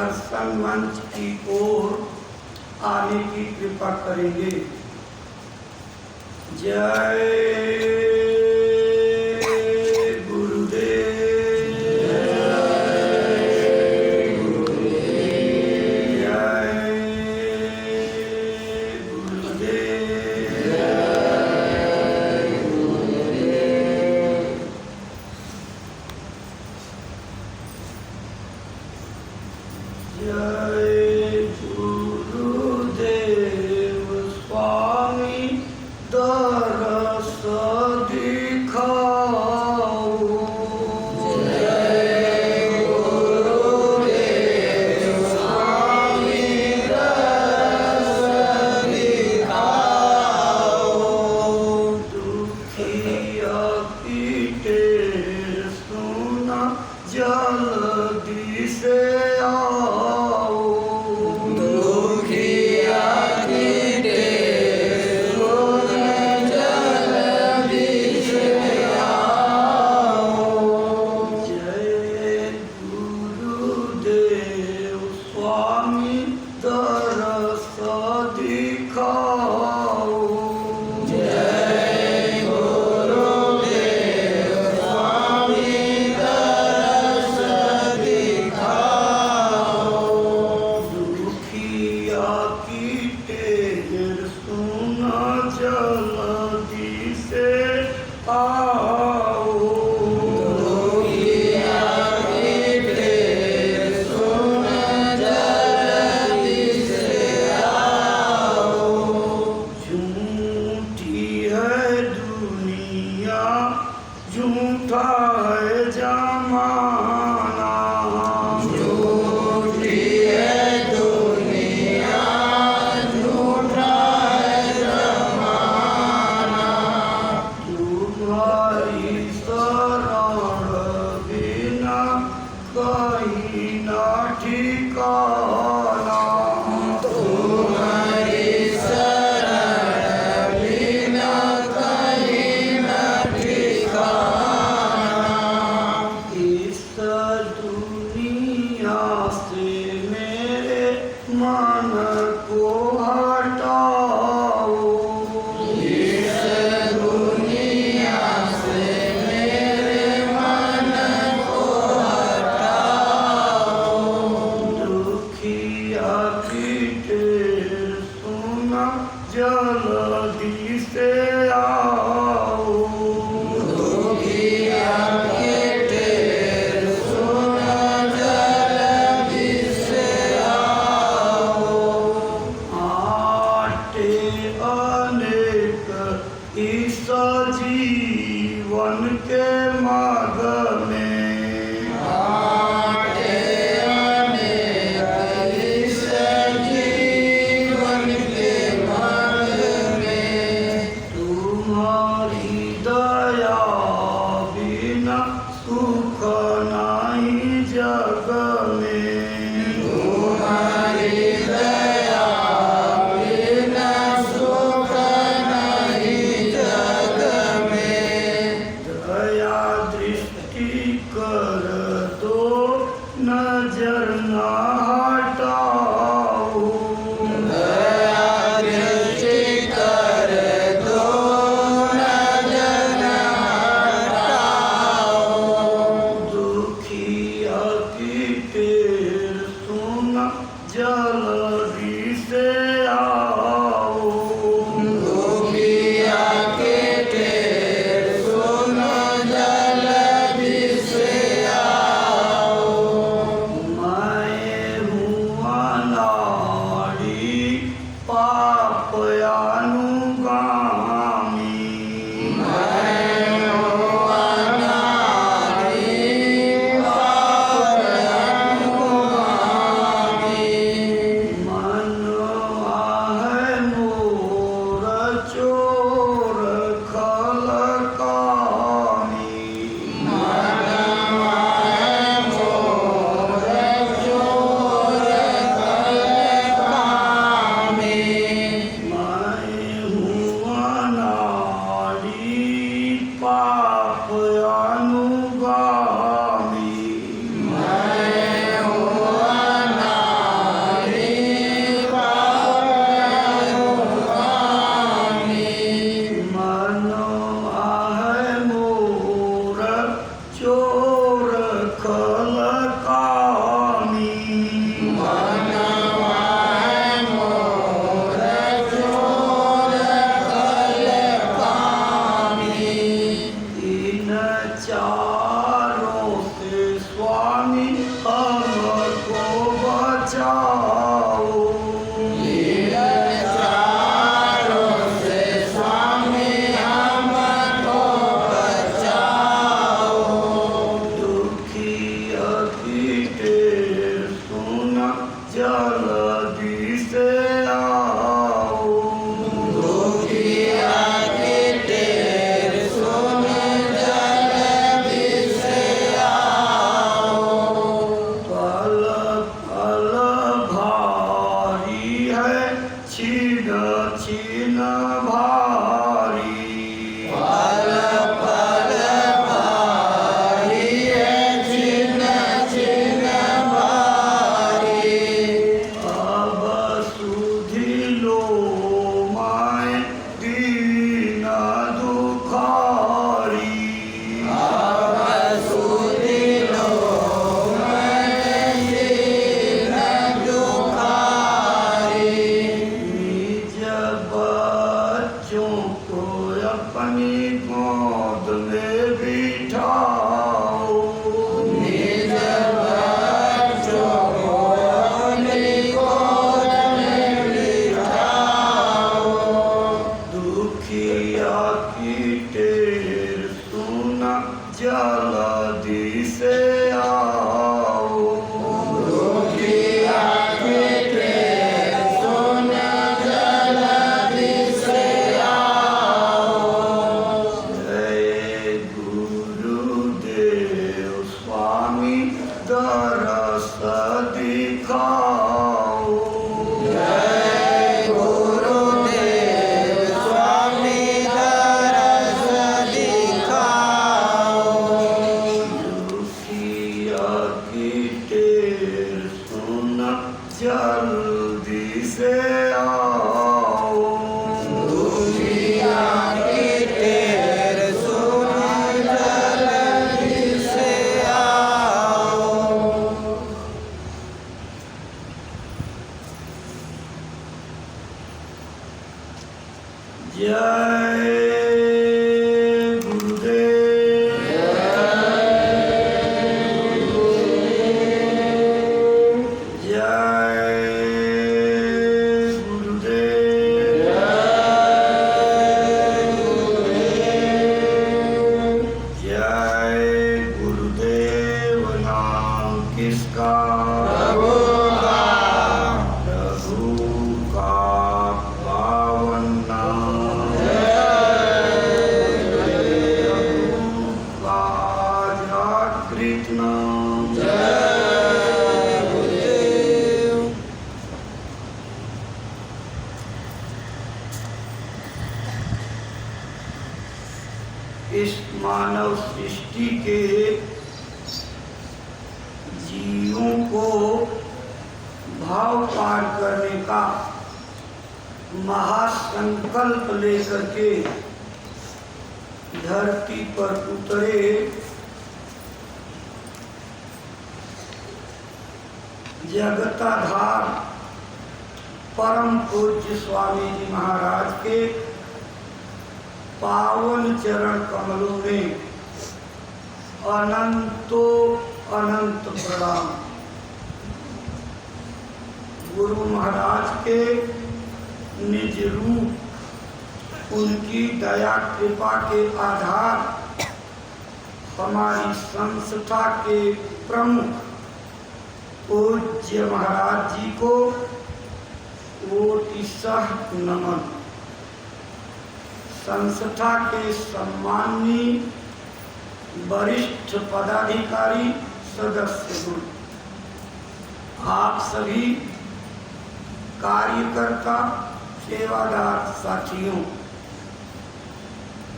दर्शन मंच की ओर आने की कृपा करेंगे। जय स्वामी हमको बचाओ। चारों से स्वामी हमको बचाओ। दुखिया की टेर सुना जल्दी से आओ। दुखिया की टेर सुन जल्दी से आओ। पल पल भारी है छीन छीन भारी। पल पल भारी है छिन छिन भारी। अब सुधि लो माए दीन दुखारी। अब सुधि लो मैं दीन दुखारी। निज बच्चों को अपनी गोद में बिठाओ। निज बच्चों को अपनी गोद में बिठाओ। दुखिया की टेर सुना जल्दी से आओ। दुखिया की टेर सुन जल्दी से आओ। जय गुरुदेव स्वामी दरस दिखाओ। जय गुरुदेव स्वामी दरस दिखाओ। दुखिया की टेर सुना जल्दी से आओ। दुखिया की टेर सुन जल्दी से आओ। जय गुरुदेव। जय गुरुदेव। जय गुरुदेव नाम किसका? प्रभु का। प्रभु का पावन नाम। प्रभु का जागृत नाम। जय गुरुदेव। इस मानव सृष्टि के जीवों को भाव पार करने का महासंकल्प लेकर के धरती पर उतरे जगताधार परम पूज्य स्वामी जी महाराज के पावन चरण कमलों में अनंतो अनंत प्रणाम। गुरु महाराज के निज रूप उनकी दया कृपा के आधार हमारी संस्था के प्रमुख पूज्य महाराज जी को कोटिशः नमन। संस्था के सम्माननीय वरिष्ठ पदाधिकारी सदस्यगण, आप सभी कार्यकर्ता सेवादार साथियों,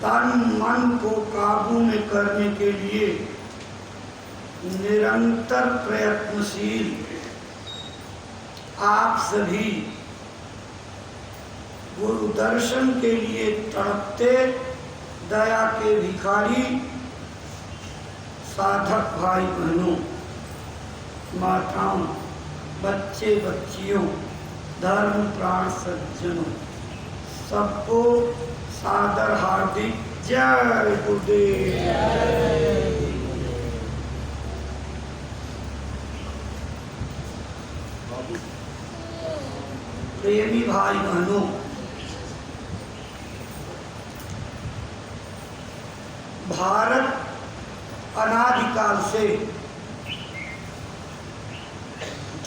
तन मन को काबू में करने के लिए निरंतर प्रयत्नशील आप सभी गुरु दर्शन के लिए तड़पते दया के भिखारी साधक भाई बहनों, माताओं, बच्चे बच्चियों, धर्म प्राण सज्जनों, सबको सादर हार्दिक जय गुरुदेव। प्रेमी भाई बहनों, भारत अनादिकाल से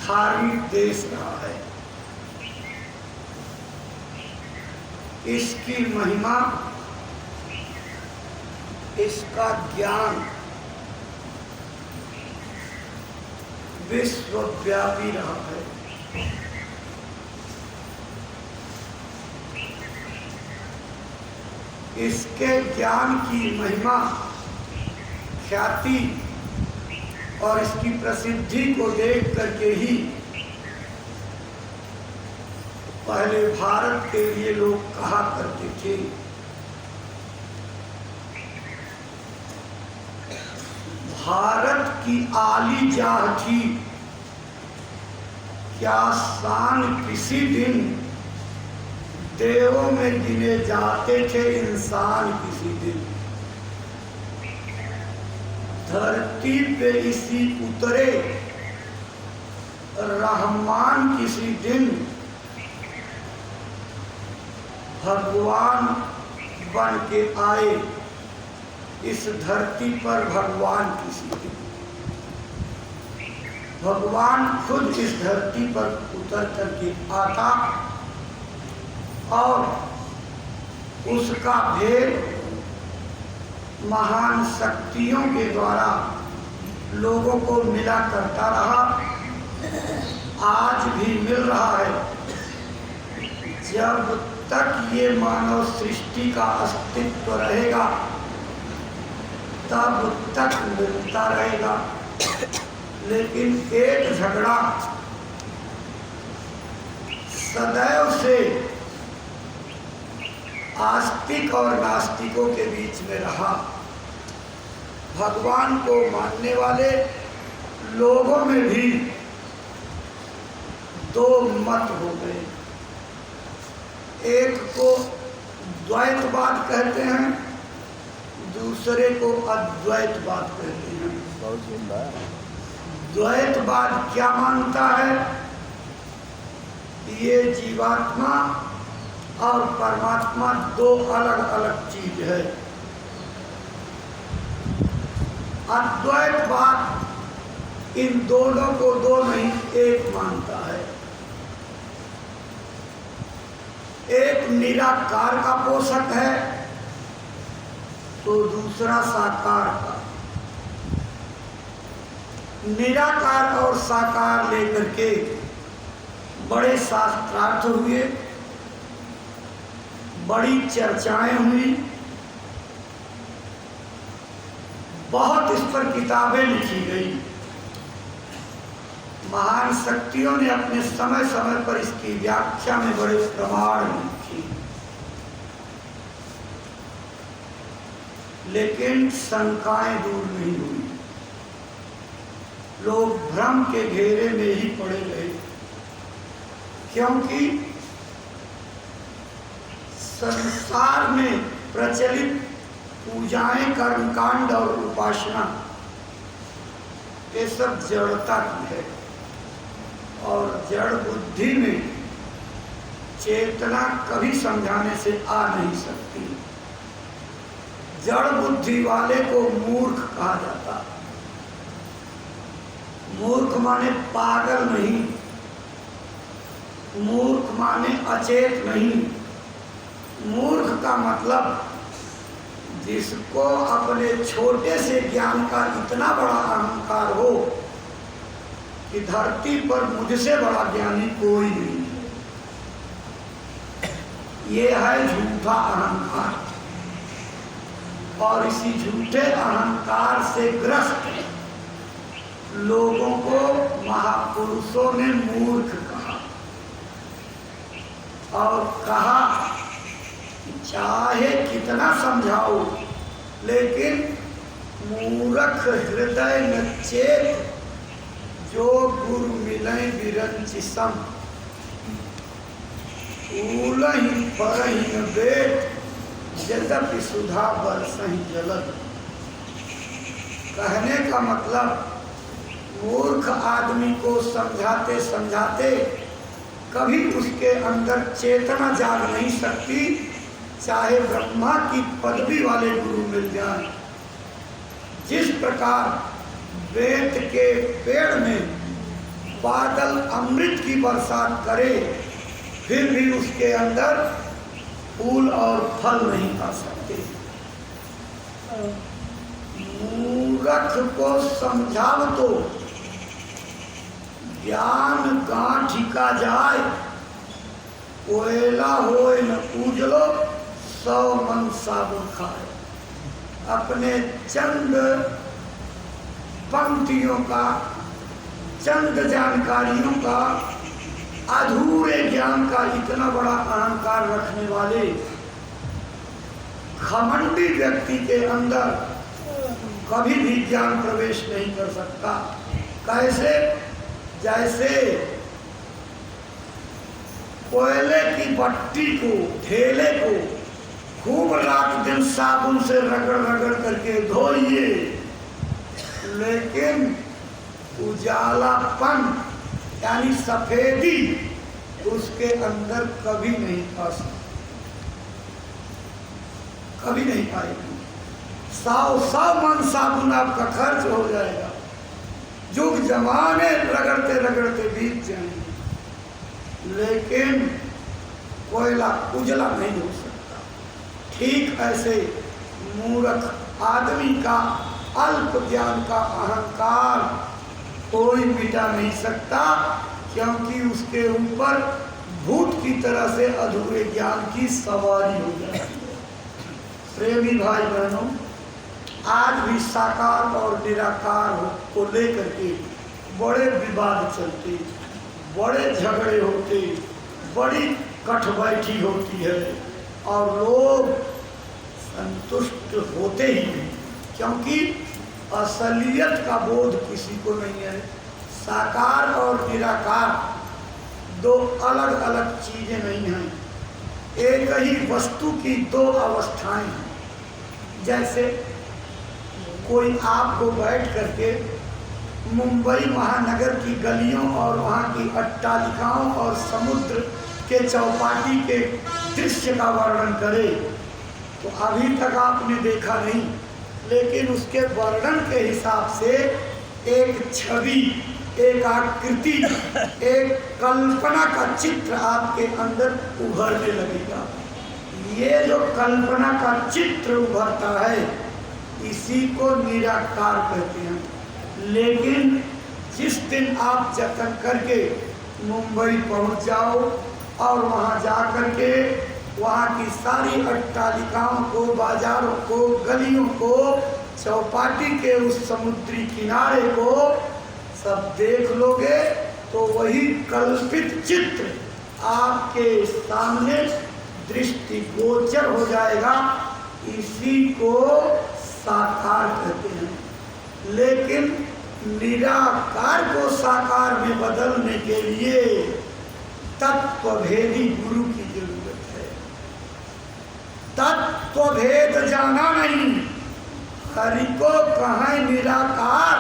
धार्मिक देश रहा है। इसकी महिमा, इसका ज्ञान विश्वव्यापी रहा है। इसके ज्ञान की महिमा, ख्याति और इसकी प्रसिद्धि को देख करके ही पहले भारत के लिए लोग कहा करते थे, भारत की आली जाह थी, क्या शान किसी दिन देवों में गिने जाते थे इंसान किसी दिन। धरती पे इसी उतरे रहमान किसी दिन, भगवान बन के आए इस धरती पर भगवान किसी दिन। भगवान खुद इस धरती पर उतर करके आता और उसका भेद महान शक्तियों के द्वारा लोगों को मिला करता रहा, आज भी मिल रहा है। जब तक ये मानव सृष्टि का अस्तित्व रहेगा तब तक मिलता रहेगा। लेकिन एक झगड़ा सदैव से आस्तिक और नास्तिकों के बीच में रहा। भगवान को मानने वाले लोगों में भी दो मत हो गए। एक को द्वैतवाद कहते हैं, दूसरे को अद्वैतवाद कहते हैं। द्वैतवाद क्या मानता है? ये जीवात्मा और परमात्मा दो अलग अलग चीज है। अद्वैतवाद इन दोनों को दो नहीं एक मानता है। एक निराकार का पोषक है तो दूसरा साकार का। निराकार और साकार लेकर के बड़े शास्त्रार्थ हुए, बड़ी चर्चाएं हुई, बहुत इस पर किताबें लिखी गई। महान शक्तियों ने अपने समय समय पर इसकी व्याख्या में बड़े प्रमाण लिखी, लेकिन शंकाएं दूर नहीं हुई। लोग भ्रम के घेरे में ही पड़े रहे, क्योंकि संसार में प्रचलित पूजाएं, कर्मकांड और उपासना ये सब जड़ता की है और जड़ बुद्धि में चेतना कभी समझाने से आ नहीं सकती। जड़ बुद्धि वाले को मूर्ख कहा जाता। मूर्ख माने पागल नहीं, मूर्ख माने अचेत नहीं। मूर्ख का मतलब जिसको अपने छोटे से ज्ञान का इतना बड़ा अहंकार हो कि धरती पर मुझसे बड़ा ज्ञानी कोई नहीं है। ये है झूठा अहंकार, और इसी झूठे अहंकार से ग्रस्त लोगों को महापुरुषों ने मूर्ख कहा और कहा चाहे कितना समझाओ लेकिन मूर्ख हृदय न चेत, जो गुरु मिलै बिरंचि सम, ऊलहि परहि न बेट, यद्यपि सुधा बरसहि जलद। कहने का मतलब मूर्ख आदमी को समझाते समझाते कभी उसके अंदर चेतना जाग नहीं सकती, चाहे ब्रह्मा की पदवी वाले गुरु मिल जाएं। जिस प्रकार बेत के पेड़ में बादल अमृत की बरसात करे, फिर भी उसके अंदर फूल और फल नहीं आ सकते। मूर्ख को समझाव तो ज्ञान गांठ का जाए, कोयला होए न उजलो 100 मन साबुन खाए। अपने चंद पंक्तियों का, चंद जानकारियों का, अधूरे ज्ञान का इतना बड़ा अहंकार रखने वाले घमंडी व्यक्ति के अंदर कभी भी ज्ञान प्रवेश नहीं कर सकता। कैसे? जैसे कोयले की भट्टी को, ढेले को खूब रात दिन साबुन से रगड़ रगड़ करके धोइए, लेकिन उजालापन यानी सफेदी उसके अंदर कभी नहीं आ सकती, कभी नहीं पाएगी। 100 मन साबुन आपका खर्च हो जाएगा, जुग जमाने रगड़ते रगड़ते बीत जाएंगे, लेकिन कोयला उजला नहीं हो सकता। ठीक ऐसे मूर्ख आदमी का अल्प ज्ञान का अहंकार कोई मिटा नहीं सकता, क्योंकि उसके ऊपर भूत की तरह से अधूरे ज्ञान की सवारी हो जाती है। प्रेमी भाई बहनों, आज भी साकार और निराकार को लेकर के बड़े विवाद चलते, बड़े झगड़े होते, बड़ी कठबैठी होती है और लोग संतुष्ट होते ही नहीं, क्योंकि असलियत का बोध किसी को नहीं है। साकार और निराकार दो अलग अलग चीजें नहीं हैं, एक ही वस्तु की दो अवस्थाएं हैं। जैसे कोई आपको बैठ करके मुंबई महानगर की गलियों और वहाँ की अट्टालिकाओं और समुद्र के चौपाटी के दृश्य का वर्णन करे, तो अभी तक आपने देखा नहीं, लेकिन उसके वर्णन के हिसाब से एक छवि, एक आकृति, एक कल्पना का चित्र आपके अंदर उभरने लगेगा। ये जो कल्पना का चित्र उभरता है, इसी को निराकार कहते हैं। लेकिन जिस दिन आप जतन करके मुंबई पहुंच जाओ और वहां जा करके वहाँ की सारी अट्टालिकाओं को, बाजारों को, गलियों को, चौपाटी के उस समुद्री किनारे को सब देख लोगे, तो वही कल्पित चित्र आपके सामने दृष्टिगोचर हो जाएगा। इसी को साकार कहते हैं। लेकिन निराकार को साकार में बदलने के लिए तत्वभेदी गुरु की जरूरत है। तत्वभेद जाना नहीं, हरि को कहें निराकार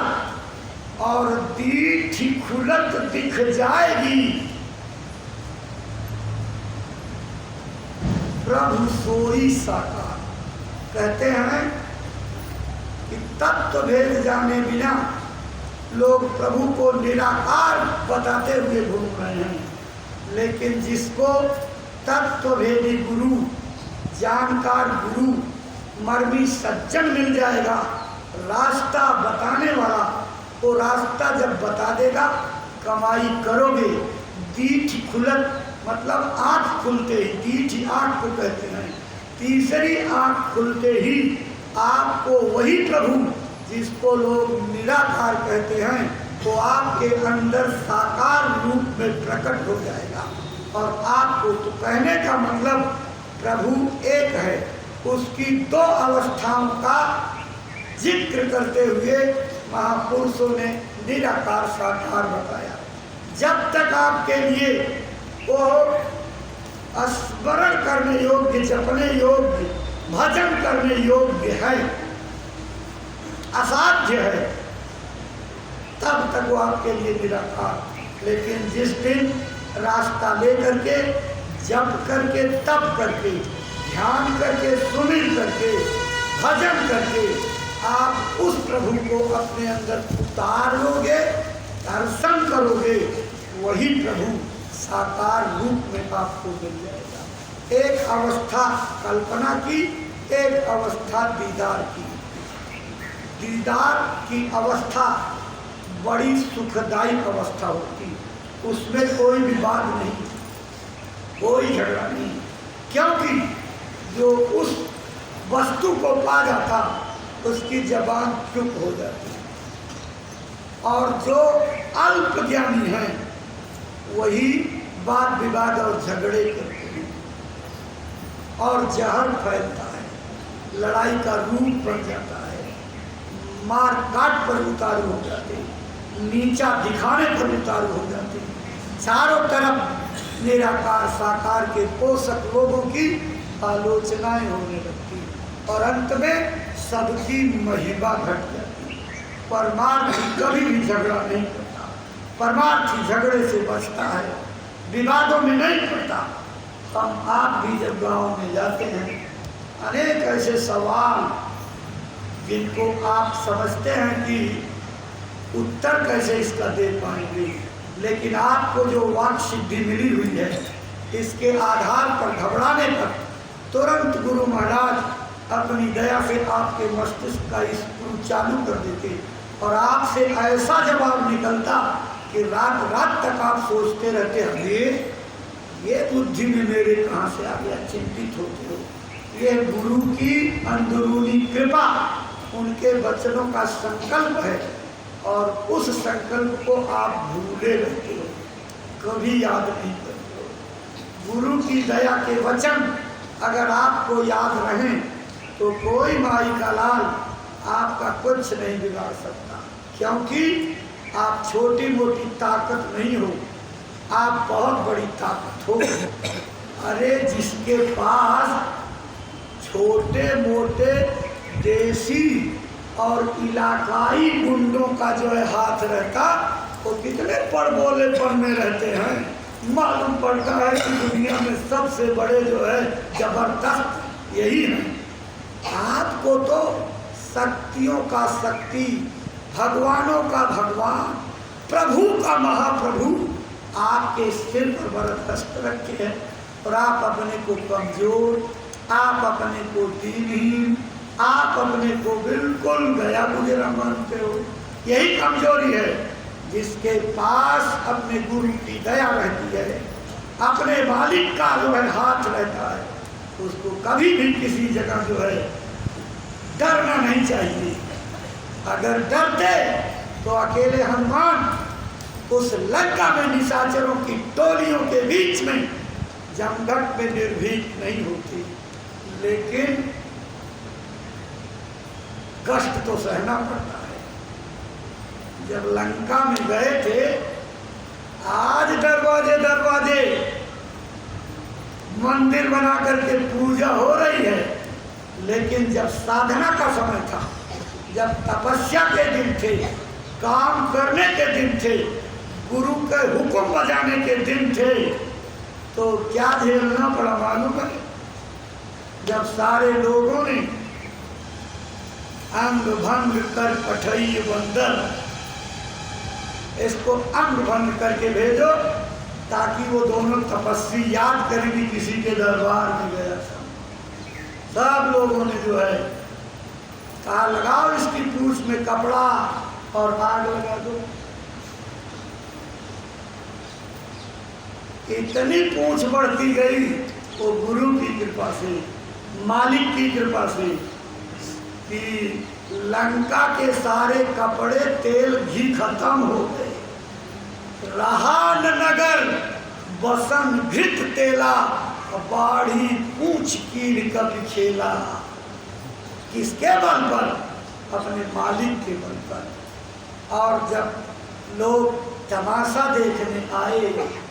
और दीठी खुलत दिख जाएगी। प्रभु सोई साकार। कहते हैं कि तत्व भेद जाने बिना लोग प्रभु को निराकार बताते हुए घूम रहे हैं, लेकिन जिसको तत्वभेदी गुरु, जानकार गुरु, मर्मी सज्जन मिल जाएगा, रास्ता बताने वाला, वो रास्ता जब बता देगा, कमाई करोगे। दीठ खुलत मतलब आँख खुलते ही, दीठ आँख को कहते हैं, तीसरी आँख खुलते ही आपको वही प्रभु जिसको लोग निराकार कहते हैं, तो आपके अंदर साकार रूप में प्रकट हो जाएगा। और आपको तो कहने का मतलब प्रभु एक है, उसकी दो अवस्थाओं का जिक्र करते हुए महापुरुषों ने निराकार साकार बताया। जब तक आपके लिए वो स्मरण करने योग्य, जपने योग्य, भजन करने योग्य है, असाध्य है, तब तक वो आपके लिए निराकार। लेकिन जिस दिन रास्ता ले करके, जप करके, तप करके, ध्यान करके, सुमिर करके, भजन करके आप उस प्रभु को अपने अंदर उतार लोगे, दर्शन करोगे, वही प्रभु साकार रूप में आपको मिल जाएगा। एक अवस्था कल्पना की, एक अवस्था दीदार की। दीदार की अवस्था बड़ी सुखदायी अवस्था होती, उसमें कोई विवाद नहीं, कोई झगड़ा नहीं, क्योंकि जो उस वस्तु को पा जाता उसकी जबान चुप हो जाती, और जो अल्प ज्ञानी है वही वाद विवाद और झगड़े करते हैं और जहर फैलता है, लड़ाई का रूप बन जाता है, मार काट पर उतारू हो जाते, नीचा दिखाने पर उतारू हो जाते, चारों तरफ निराकार साकार के पोषक लोगों की आलोचनाएं होने लगती और अंत में सबकी महिमा घट जाती। परमार्थी कभी भी झगड़ा नहीं करता, परमार्थी झगड़े से बचता है, विवादों में नहीं पड़ता। हम आप भी जब गांव में जाते हैं, अनेक ऐसे सवाल जिनको आप समझते हैं कि उत्तर कैसे इसका दे पाएंगे, लेकिन आपको जो वाक सिद्धि मिली हुई है, इसके आधार पर घबराने पर तुरंत गुरु महाराज अपनी दया से आपके मस्तिष्क का स्क्रू चालू कर देते और आपसे ऐसा जवाब निकलता कि रात रात तक आप सोचते रहते हैं, ये बुद्धि में मेरे कहाँ से आ गया, चिंतित होते हो। ये गुरु की अंदरूनी कृपा, उनके वचनों का संकल्प है और उस संकल्प को आप भूले रहते हो, कभी याद नहीं करते हो। गुरु की दया के वचन अगर आपको याद रहें तो कोई माई का लाल आपका कुछ नहीं बिगाड़ सकता, क्योंकि आप छोटी मोटी ताकत नहीं हो, आप बहुत बड़ी ताकत हो। अरे जिसके पास छोटे मोटे देसी और इलाकाई गुंडों का जो है हाथ रहता, वो कितने पड़बोलेपन में रहते हैं। मालूम पड़ता है कि दुनिया में सबसे बड़े जो है जबरदस्त यही है। आपको तो शक्तियों का शक्ति, भगवानों का भगवान, प्रभु का महाप्रभु आपके सिर पर बरदस्त रखे हैं और आप अपने को कमजोर, आप अपने को दीनहीन, आप अपने को बिल्कुल गया गुजरा मानते हो। यही कमजोरी है। जिसके पास अपने गुरु की दया रहती है, अपने मालिक का जो है हाथ रहता है, उसको कभी भी किसी जगह जो है डरना नहीं चाहिए। अगर डरते तो अकेले हनुमान उस लंका में निशाचरों की टोलियों के बीच में जमघट में निर्भीक नहीं होती, लेकिन कष्ट तो सहना पड़ता है। जब लंका में गए थे, आज दरवाजे दरवाजे मंदिर बना करके पूजा हो रही है, लेकिन जब साधना का समय था, जब तपस्या के दिन थे, काम करने के दिन थे, गुरु के हुक्म बजाने के दिन थे, तो क्या झेलना पड़ा मालूम है? जब सारे लोगों ने अंग भंग कर पठई बंदर, इसको अंग भंग करके भेजो ताकि वो दोनों तपस्वी याद करेंगे किसी के दरबार में गया था। सब लोगों ने जो है कहा लगाओ इसकी पूंछ में कपड़ा और आग लगा दो। इतनी पूंछ बढ़ती गई वो गुरु की कृपा से, मालिक की कृपा से, कि लंका के सारे कपड़े तेल घी खत्म हो गए। रहा न नगर बसन घृत तेला, बाढ़ी पूछ कीर कभी खेला। किसके बल पर? अपने मालिक के बल पर। और जब लोग तमाशा देखने आए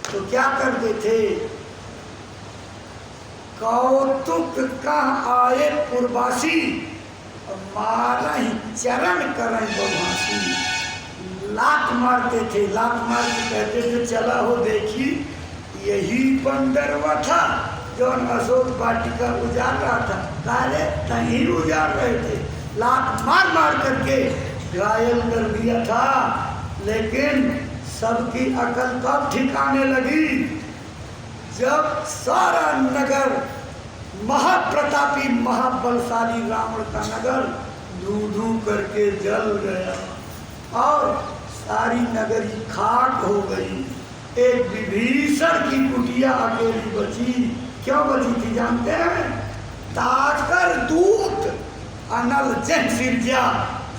तो क्या करते थे? कौतुक का आए पूर्वासी, मारा ही चरण करें बदमाशी। लात मारते थे, लात मार के कहते थे चला हो देखी यही बंदरवा था जो अशोक वाटिका उजाड़ रहा था, काले नहीं उजाड़ रहे थे, लात मार मार करके घायल कर दिया था। लेकिन सबकी अकल कब ठिकाने लगी जब सारा नगर, महाप्रतापी महाबलशाली रावण का नगर धू धू करके जल गया और सारी नगरी खाक हो गई। एक विभीषण की कुटिया अकेली बची। क्यों बची थी जानते हैं? ताकर दूत अनल जन सिरजा,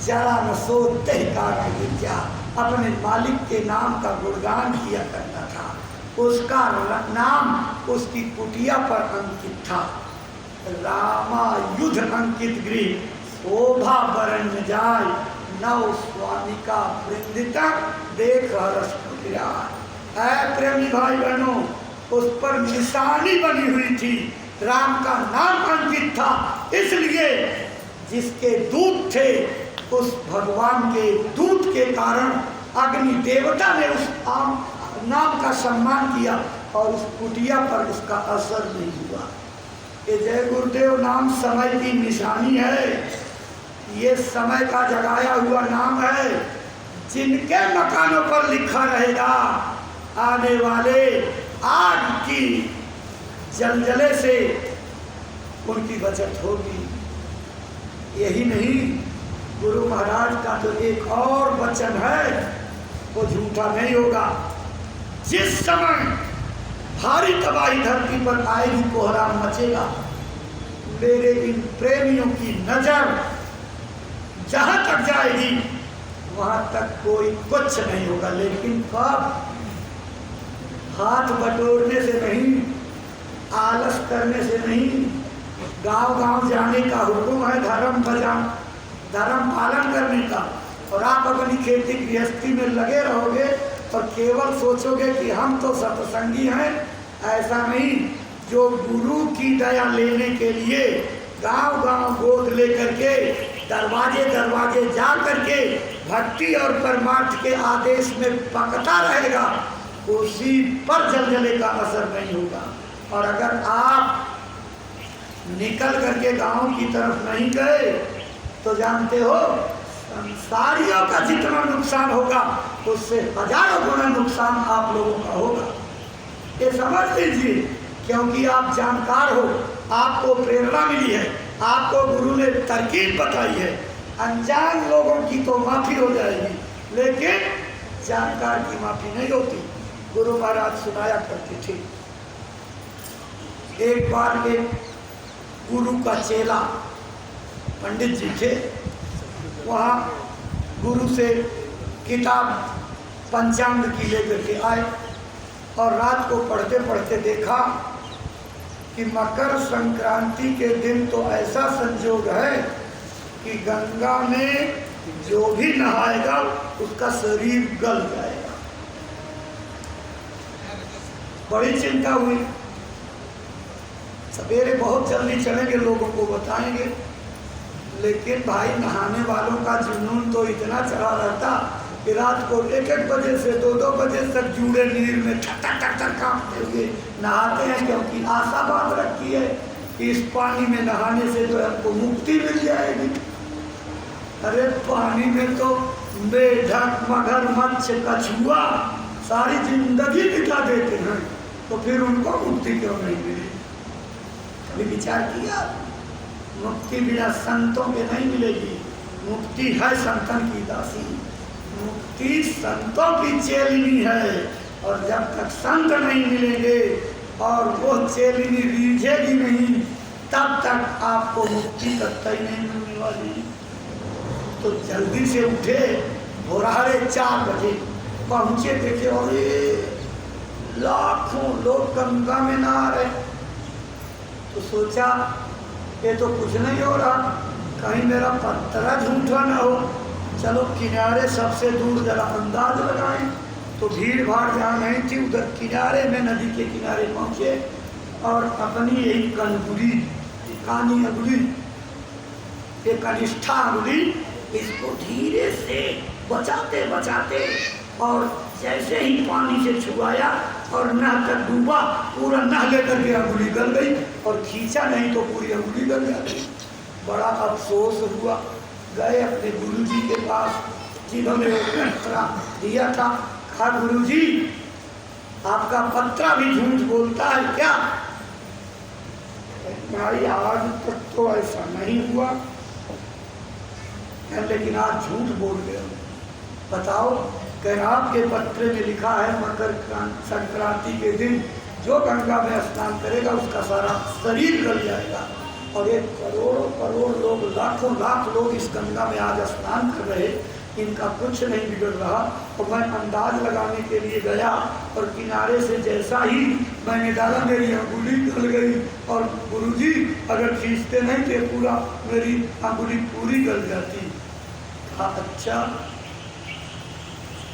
जरा न सोते कारण गिरजा। अपने मालिक के नाम का गुणगान किया करता था। उसका नाम उसकी कुटिया पर अंकित था। रामायुध अंकित गृह, शोभा बरन जाय, नव स्वामी का वृंदिता देख हरस फुटियाय। ऐ प्रेमी भाई बहनों, उस पर निशानी बनी हुई थी, राम का नाम अंकित था। इसलिए जिसके दूत थे उस भगवान के दूत के कारण अग्नि देवता ने उस नाम का सम्मान किया और उस कुटिया पर उसका असर नहीं हुआ। ये जय गुरुदेव नाम समय की निशानी है। ये समय का जगाया हुआ नाम है। जिनके मकानों पर लिखा रहेगा आने वाले आग की जलजले से उनकी बचत होगी। यही नहीं, गुरु महाराज का तो एक और वचन है, वो झूठा नहीं होगा। जिस समय भारी तबाही धरती पर आएगी, कोहराम मचेगा, मेरे इन प्रेमियों की नजर जहां तक जाएगी वहां तक कोई कुछ नहीं होगा। लेकिन कब? हाथ बटोरने से नहीं, आलस करने से नहीं, गांव गांव जाने का हुक्म है, धर्म पालन करने का। और आप अपनी खेती गृहस्थी में लगे रहोगे और केवल सोचोगे कि हम तो सत्संगी हैं। ऐसा नहीं, जो गुरु की दया लेने के लिए गांव गांव गोद लेकर के दरवाजे दरवाजे जा करके भक्ति और परमार्थ के आदेश में पकता रहेगा, उसी पर जलजले का असर नहीं होगा। और अगर आप निकल करके गांव की तरफ नहीं गए तो जानते हो संसारियों का जितना नुकसान होगा उससे हजारों गुना नुकसान आप लोगों का होगा। ये समझ लीजिए, क्योंकि आप जानकार हो, आपको प्रेरणा मिली है, आपको गुरु ने तरकीब बताई है। अनजान लोगों की तो माफी हो जाएगी, लेकिन जानकार की माफी नहीं होती। गुरु महाराज सुनाया करते थे, एक बार एक गुरु का चेला पंडित जी थे, वहाँ गुरु से किताब पंचांग की लेकर के आए और रात को पढ़ते पढ़ते देखा कि मकर संक्रांति के दिन तो ऐसा संजोग है कि गंगा में जो भी नहाएगा उसका शरीर गल जाएगा। बड़ी चिंता हुई। सवेरे बहुत जल्दी चलेंगे, लोगों को बताएंगे, लेकिन भाई नहाने वालों का जुनून तो इतना चढ़ा रहता कि रात को 1-1 बजे से 2-2 बजे तक जूड़े नीर में ठक कांपते हुए नहाते हैं, क्योंकि आशा बांध रखी है कि इस पानी में नहाने से जो हमको मुक्ति मिल जाएगी। अरे पानी में तो मेढक, मगरमच्छ, कछुआ सारी जिंदगी बिता देते हैं, तो फिर उनको मुक्ति क्यों नहीं मिली? कभी विचार किया? मुक्ति बिना संतों के नहीं मिलेगी। मुक्ति है संतन की दासी, मुक्ति संतों की चेलिनी है। और जब तक संत नहीं मिलेंगे और वो चेलिनी रीझेगी नहीं, तब तक आपको मुक्ति कतई नहीं मिलने वाली। तो जल्दी से उठे, भोरहरे 4 बजे पहुँचे, देखे और लाखों लोग गंगा में नहा रहे। तो सोचा ये तो कुछ नहीं हो रहा, कहीं मेरा पत्थरा झूठा ना हो, चलो किनारे सबसे दूर जरा अंदाज लगाएं। तो भीड़ भाड़ जहाँ नहीं थी उधर किनारे में, नदी के किनारे पहुँचे और अपनी यही कनगुली, कानी अंगुली, ये कनिष्ठा अंगुली, इसको धीरे से बचाते बचाते और जैसे ही पानी से छुआया और नह तक डूबा, पूरा नह लेकर के अंगुली गल गई और खींचा नहीं तो पूरी अंगुली गल गई। बड़ा अफसोस हुआ। गए अपने गुरुजी के पास जिन्होंने पत्रा दिया था। कहा गुरुजी आपका पत्रा भी झूठ बोलता है क्या? भाई आज तक तो ऐसा नहीं हुआ, लेकिन आज झूठ बोल गया। बताओ? कह आपके पत्र में लिखा है मकर संक्रांति के दिन जो गंगा में स्नान करेगा उसका सारा शरीर गल जाएगा। और ये करोड़ों करोड़ लोग, लाखों लाख लोग इस गंगा में आज स्नान कर रहे, इनका कुछ नहीं बिगड़ रहा। और मैं अंदाज लगाने के लिए गया और किनारे से जैसा ही मैंने डाला मेरी अंगुली गल गई। और गुरुजी अगर खींचते नहीं थे पूरा मेरी अंगुली पूरी गल जाती। हाँ अच्छा,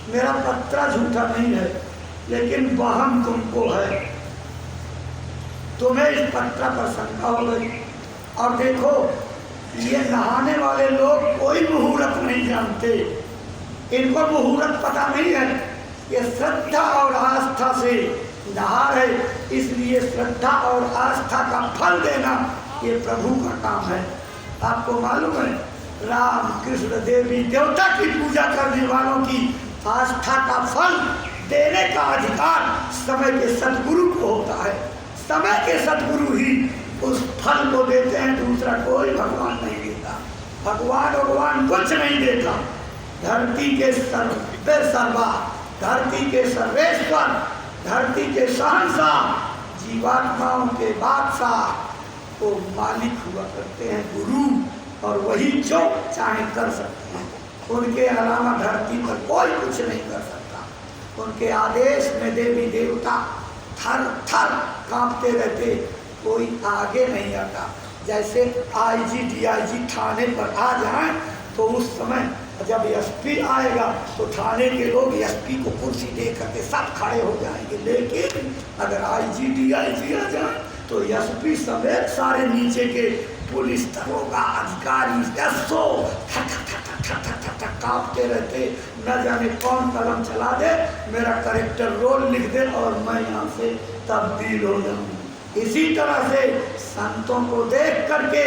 मेरा पत्रा झूठा नहीं है, लेकिन वहम तुमको है। तुम्हें इस पत्रा पर शंका हो गई। और देखो ये नहाने वाले लोग कोई मुहूर्त नहीं जानते, इनको मुहूर्त पता नहीं है। ये श्रद्धा और आस्था से नहा रहे, इसलिए श्रद्धा और आस्था का फल देना ये प्रभु का काम है। आपको मालूम है राम कृष्ण देवी देवता की पूजा करने वालों की आस्था का फल देने का अधिकार समय के सद्गुरु को होता है। समय के सद्गुरु ही उस फल को देते हैं, दूसरा कोई भगवान नहीं देता। भगवान कुछ नहीं देता। धरती के सर्वा, धरती के सर्वेश्वर, धरती के शहंशाह, जीवात्माओं के बादशाह को मालिक हुआ करते हैं गुरु, और वही जो चाहे कर सकते हैं। उनके अलावा धरती पर कोई कुछ नहीं कर सकता। उनके आदेश में देवी देवता थर थर कांपते रहते, कोई आगे नहीं आता। जैसे आईजी डीआईजी थाने पर आ जाए तो उस समय जब एसपी आएगा तो थाने के लोग एसपी को कुर्सी दे करके सब खड़े हो जाएंगे। लेकिन अगर आईजी डीआईजी आ जाए तो एसपी समेत सारे नीचे के पुलिस दरोगा अधिकारी एसओ कांपते रहते, न जाने कौन कलम चला दे, मेरा करेक्टर रोल लिख दे और मैं यहाँ से तब्दील हो जाऊँ। इसी तरह से संतों को देख करके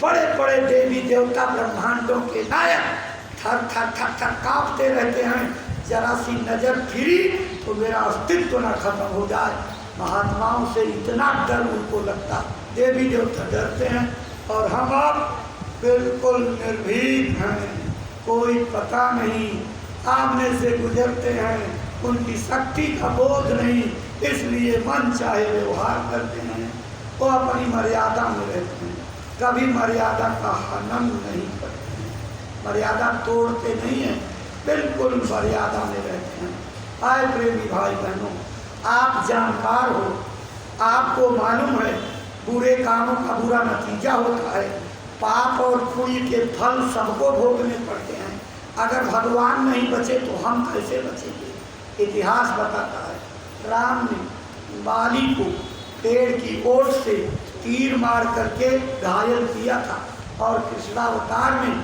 बड़े बड़े देवी देवता ब्रह्मांडों के नायक थर थर थर थर कांपते रहते हैं। जरा सी नजर फिरी तो मेरा अस्तित्व न खत्म हो जाए। महात्माओं से इतना डर उनको लगता, देवी देवता डरते हैं, और हम आप बिल्कुल निर्भीक हैं। कोई पता नहीं, आमने से गुजरते हैं, उनकी शक्ति का बोध नहीं, इसलिए मन चाहे व्यवहार करते हैं। वो अपनी मर्यादा में रहते हैं, कभी मर्यादा का हनन नहीं करते हैं, मर्यादा तोड़ते नहीं हैं, बिल्कुल मर्यादा में रहते हैं। आए प्रेमी भाई बहनों, आप जानकार हो, आपको मालूम है बुरे कामों का बुरा नतीजा होता है। पाप और पुण्य के फल सबको भोगने पड़ते हैं। अगर भगवान नहीं बचे तो हम कैसे बचेंगे? इतिहास बताता है राम ने बाली को पेड़ की ओट से तीर मार करके घायल किया था, और कृष्णावतार में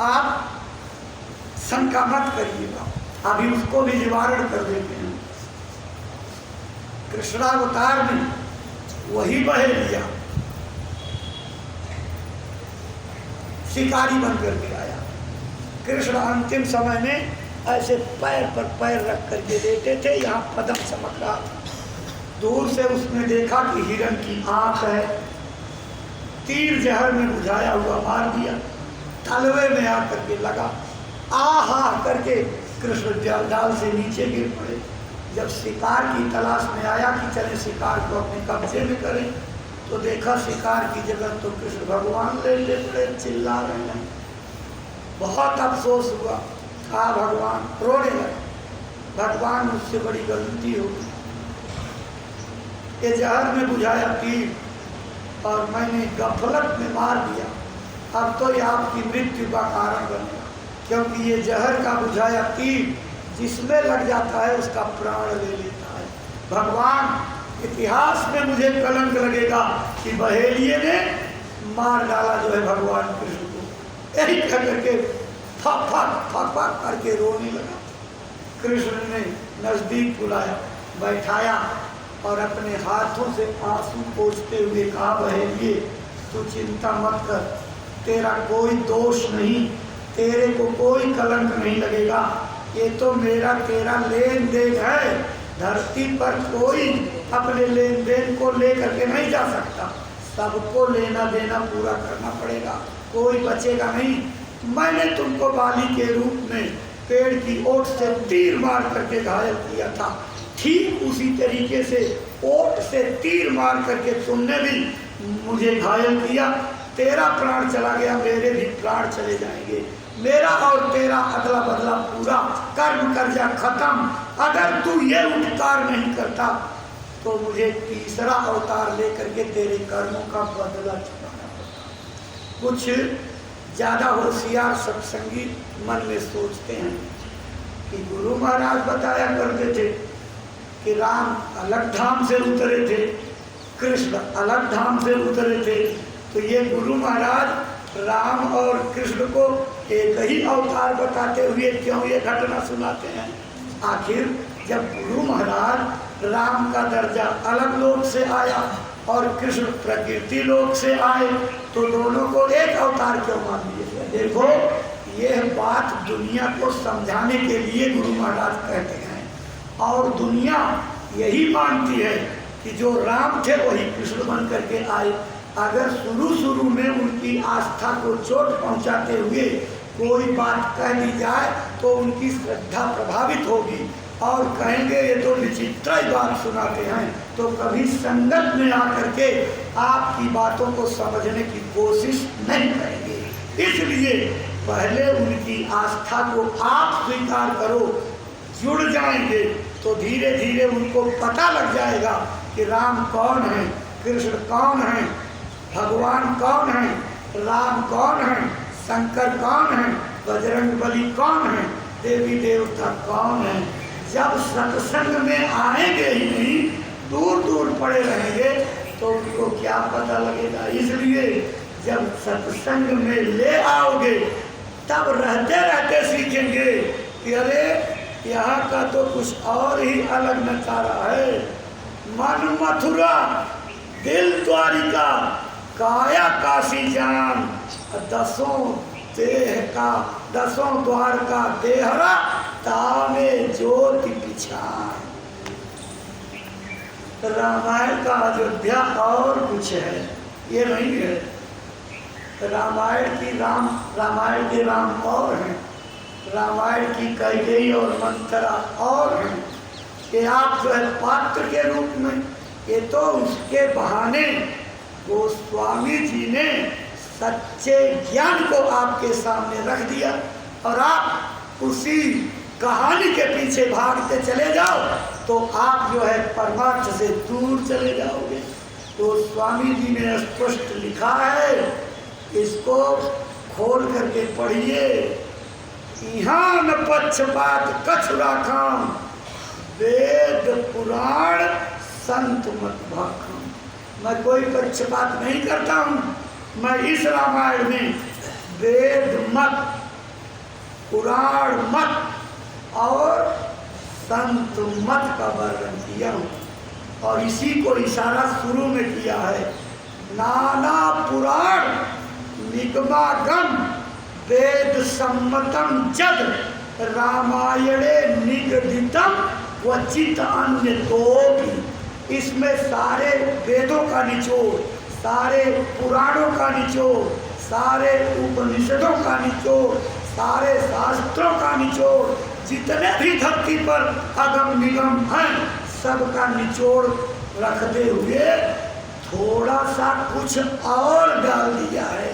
आप शंका मत करिएगा, अभी उसको भी निवारण कर देते हैं। कृष्णावतार में वही बहे लिया, शिकारी बन करके आया। कृष्ण अंतिम समय में ऐसे पैर पर पैर रख करके लेटे थे, यहाँ पदम चमक रहा था। दूर से उसने देखा कि हिरण की आंख है, तीर जहर में बुझाया हुआ मार दिया, तलवे में आकर के लगा, आहा करके कृष्ण डाल से नीचे गिर पड़े। जब शिकार की तलाश में आया कि चले शिकार को अपने कब्जे में करें, तो देखा शिकार की जगह तो कृष्ण भगवान ले पड़े, चिल्ला रहे हैं। बहुत अफसोस हुआ, कहा भगवान, रोने लगे, भगवान मुझसे बड़ी गलती हो गई, ये जहर में बुझाया तीर और मैंने गफलत में मार दिया, अब तो ये आपकी मृत्यु का कारण बनेगा, क्योंकि ये जहर का बुझाया तीर जिसमें लग जाता है उसका प्राण ले लेता है। भगवान इतिहास में मुझे कलंक लगेगा कि बहेलिये ने मार डाला जो है भगवान कृष्ण को। यही कह करके फक फक फक फक करके रोने लगा। कृष्ण ने नजदीक बुलाया, बैठाया और अपने हाथों से आंसू पोंछते हुए कहा, बहेलिए तू चिंता मत कर, तेरा कोई दोष नहीं, तेरे को कोई कलंक नहीं लगेगा। ये तो मेरा तेरा लेन देन है, धरती पर कोई अपने लेन देन को लेकर के नहीं जा सकता, सबको लेना देना पूरा करना पड़ेगा, कोई बचेगा नहीं। मैंने तुमको बाली के रूप में पेड़ की ओट से तीर मार करके घायल किया था, ठीक उसी तरीके से ओट से तीर मार करके तुमने भी मुझे घायल किया। तेरा प्राण चला गया, मेरे भी प्राण चले जाएंगे, मेरा और तेरा अदला बदला पूरा, कर्म कर्जा खत्म। अगर तू ये उपकार नहीं करता तो मुझे तीसरा अवतार लेकर के तेरे कर्मों का बदला चुकाना पड़ता। कुछ ज़्यादा होशियार सत्संगी मन में सोचते हैं कि गुरु महाराज बताया करते थे कि राम अलग धाम से उतरे थे, कृष्ण अलग धाम से उतरे थे, तो ये गुरु महाराज राम और कृष्ण को एक ही अवतार बताते हुए क्यों ये घटना सुनाते हैं? आखिर जब गुरु महाराज राम का दर्जा अलग लोक से आया और कृष्ण प्रकृति लोक से आए तो दोनों को एक अवतार क्यों मान लिए? देखो, यह बात दुनिया को समझाने के लिए गुरु महाराज कहते हैं, और दुनिया यही मानती है कि जो राम थे वही कृष्ण बन करके आए। अगर शुरू में उनकी आस्था को चोट पहुंचाते हुए कोई बात कह दी जाए तो उनकी श्रद्धा प्रभावित होगी और कहेंगे ये तो विचित्र ही बात सुनाते हैं, तो कभी संगत में आकर के आपकी बातों को समझने की कोशिश नहीं करेंगे। इसलिए पहले उनकी आस्था को आप स्वीकार करो, जुड़ जाएंगे तो धीरे धीरे उनको पता लग जाएगा कि राम कौन है, कृष्ण कौन है, भगवान कौन है, राम कौन है, शंकर कौन है, बजरंग बली कौन है, देवी देवता कौन है। जब सत्संग में आएंगे ही नहीं, दूर दूर पड़े रहेंगे तो उनको क्या पता लगेगा। इसलिए जब सत्संग में ले आओगे तब रहते रहते सीखेंगे कि अरे यहाँ का तो कुछ और ही अलग नजारा है। मन मथुरा, दिल द्वारिका, काया काशी जान, दसों देह का दसों द्वार का देहरा, तावे ज्योति पिछान। रामायण का अयोध्या और कुछ है, ये नहीं है। रामायण के राम और हैं, रामायण की कैकेयी और मंथरा और हैं। ये आप जो है पात्र के रूप में, ये तो उसके बहाने गोस्वामी जी ने सच्चे ज्ञान को आपके सामने रख दिया और आप उसी कहानी के पीछे भागते चले जाओ तो आप जो है परमार्थ से दूर चले जाओगे। तो स्वामी जी ने स्पष्ट लिखा है, इसको खोल करके पढ़िए। यहाँ न पक्षपात कछु राखम, वेद पुराण संत मत भाखम। मैं कोई पक्षपात नहीं करता हूँ, मैं इस रामायण में वेद मत, पुराण मत और संत मत का वर्णन किया हूँ। और इसी को इशारा शुरू में किया है, नाना पुराण निगमागम वेद सम्मतम जद रामायणे निगदितम क्वचित अन्य तो भी। इसमें सारे वेदों का निचोड़, सारे पुराणों का निचोड़, सारे उपनिषदों का निचोड़, सारे शास्त्रों का निचोड़, जितने भी धरती पर अगम निगम हैं सबका निचोड़ रखते हुए थोड़ा सा कुछ और डाल दिया है।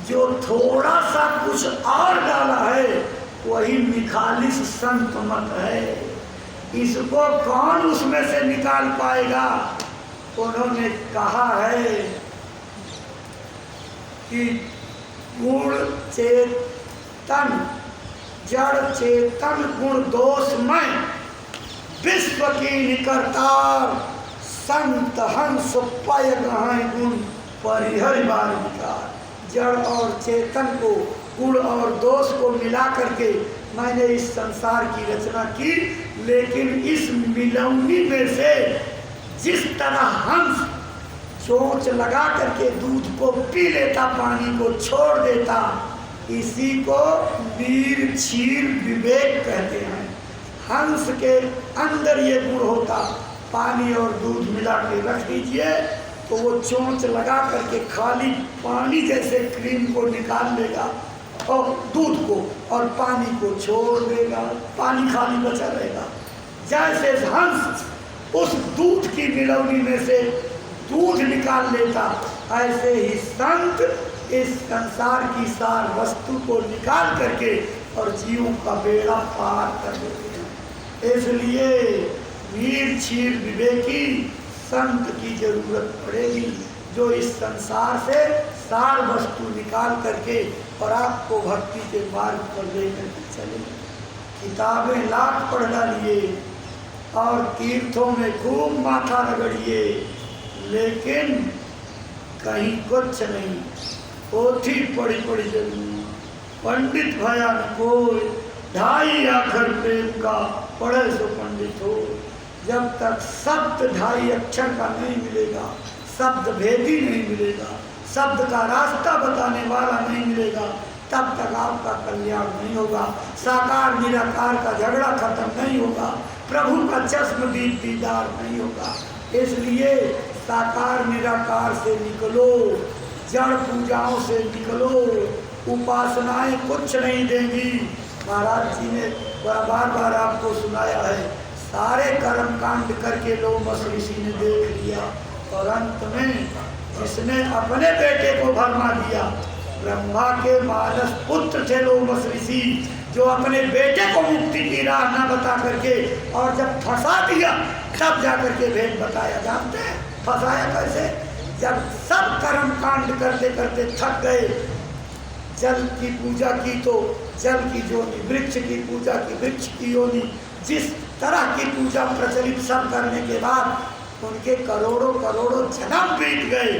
जो थोड़ा सा कुछ और डाला है वही निखालिस संत मत है। इसको कौन उसमें से निकाल पाएगा? उन्होंने कहा है कि गुण चेतन, जड़ चेतन गुण दोषमय, विश्व की निकरतार, संत हंस पय गहै गुण परिहर बार विकार। जड़ और चेतन को गुण और दोष को मिला करके मैंने इस संसार की रचना की। लेकिन इस मिलौनी में से जिस तरह हंस चोंच लगा करके दूध को पी लेता, पानी को छोड़ देता, इसी को वीर क्षीर विवेक कहते हैं। हंस के अंदर ये गुण होता, पानी और दूध मिला के रख दीजिए तो वो चोंच लगा करके खाली पानी जैसे क्रीम को निकाल लेगा और दूध को और पानी को छोड़ देगा, पानी खाली बचा रहेगा। जैसे हंस उस दूध की मिलौनी में से दूध निकाल लेता, ऐसे ही संत इस संसार की सार वस्तु को निकाल करके और जीवों का बेड़ा पार कर देते हैं। इसलिए वीर क्षीर विवेकी संत की जरूरत पड़ेगी, जो इस संसार से सार वस्तु निकाल करके और आपको भक्ति के मार्ग पर लेकर चले। किताबें लाख पढ़ डालिए और तीर्थों में खूब माथा रगड़िए, लेकिन कहीं कुछ नहीं। पोथी पढ़ी पढ़ी जरूर, पंडित भया न कोई, ढाई आखर प्रेम का पढ़े सो पंडित हो। जब तक शब्द ढाई अक्षर का नहीं मिलेगा, शब्द भेदी नहीं मिलेगा, शब्द का रास्ता बताने वाला नहीं मिलेगा, तब तक आपका कल्याण नहीं होगा। साकार निराकार का झगड़ा खत्म नहीं होगा, प्रभु का चश्म दीदार नहीं होगा। इसलिए साकार निराकार से निकलो, जड़ पूजाओं से निकलो, उपासनाएं कुछ नहीं देंगी। महाराज जी ने बार बार आपको सुनाया है, सारे कर्म कांड करके लोमस ऋषि ने देख लिया और अंत में जिसने अपने बेटे को भरमा दिया, ब्रह्मा के मानस पुत्र थे लोमस ऋषि, जो अपने बेटे को मुक्ति की राह न बता करके और जब फंसा दिया तब जाकर के भेद बताया। जानते हैं फंसाया कैसे? जब सब कर्म कांड करते करते थक गए, जल की पूजा की तो जल की योनि, वृक्ष की पूजा की वृक्ष की योनि, जिस तरह की पूजा प्रचलित सब करने के बाद उनके करोड़ों करोड़ों जन्म बीत गए,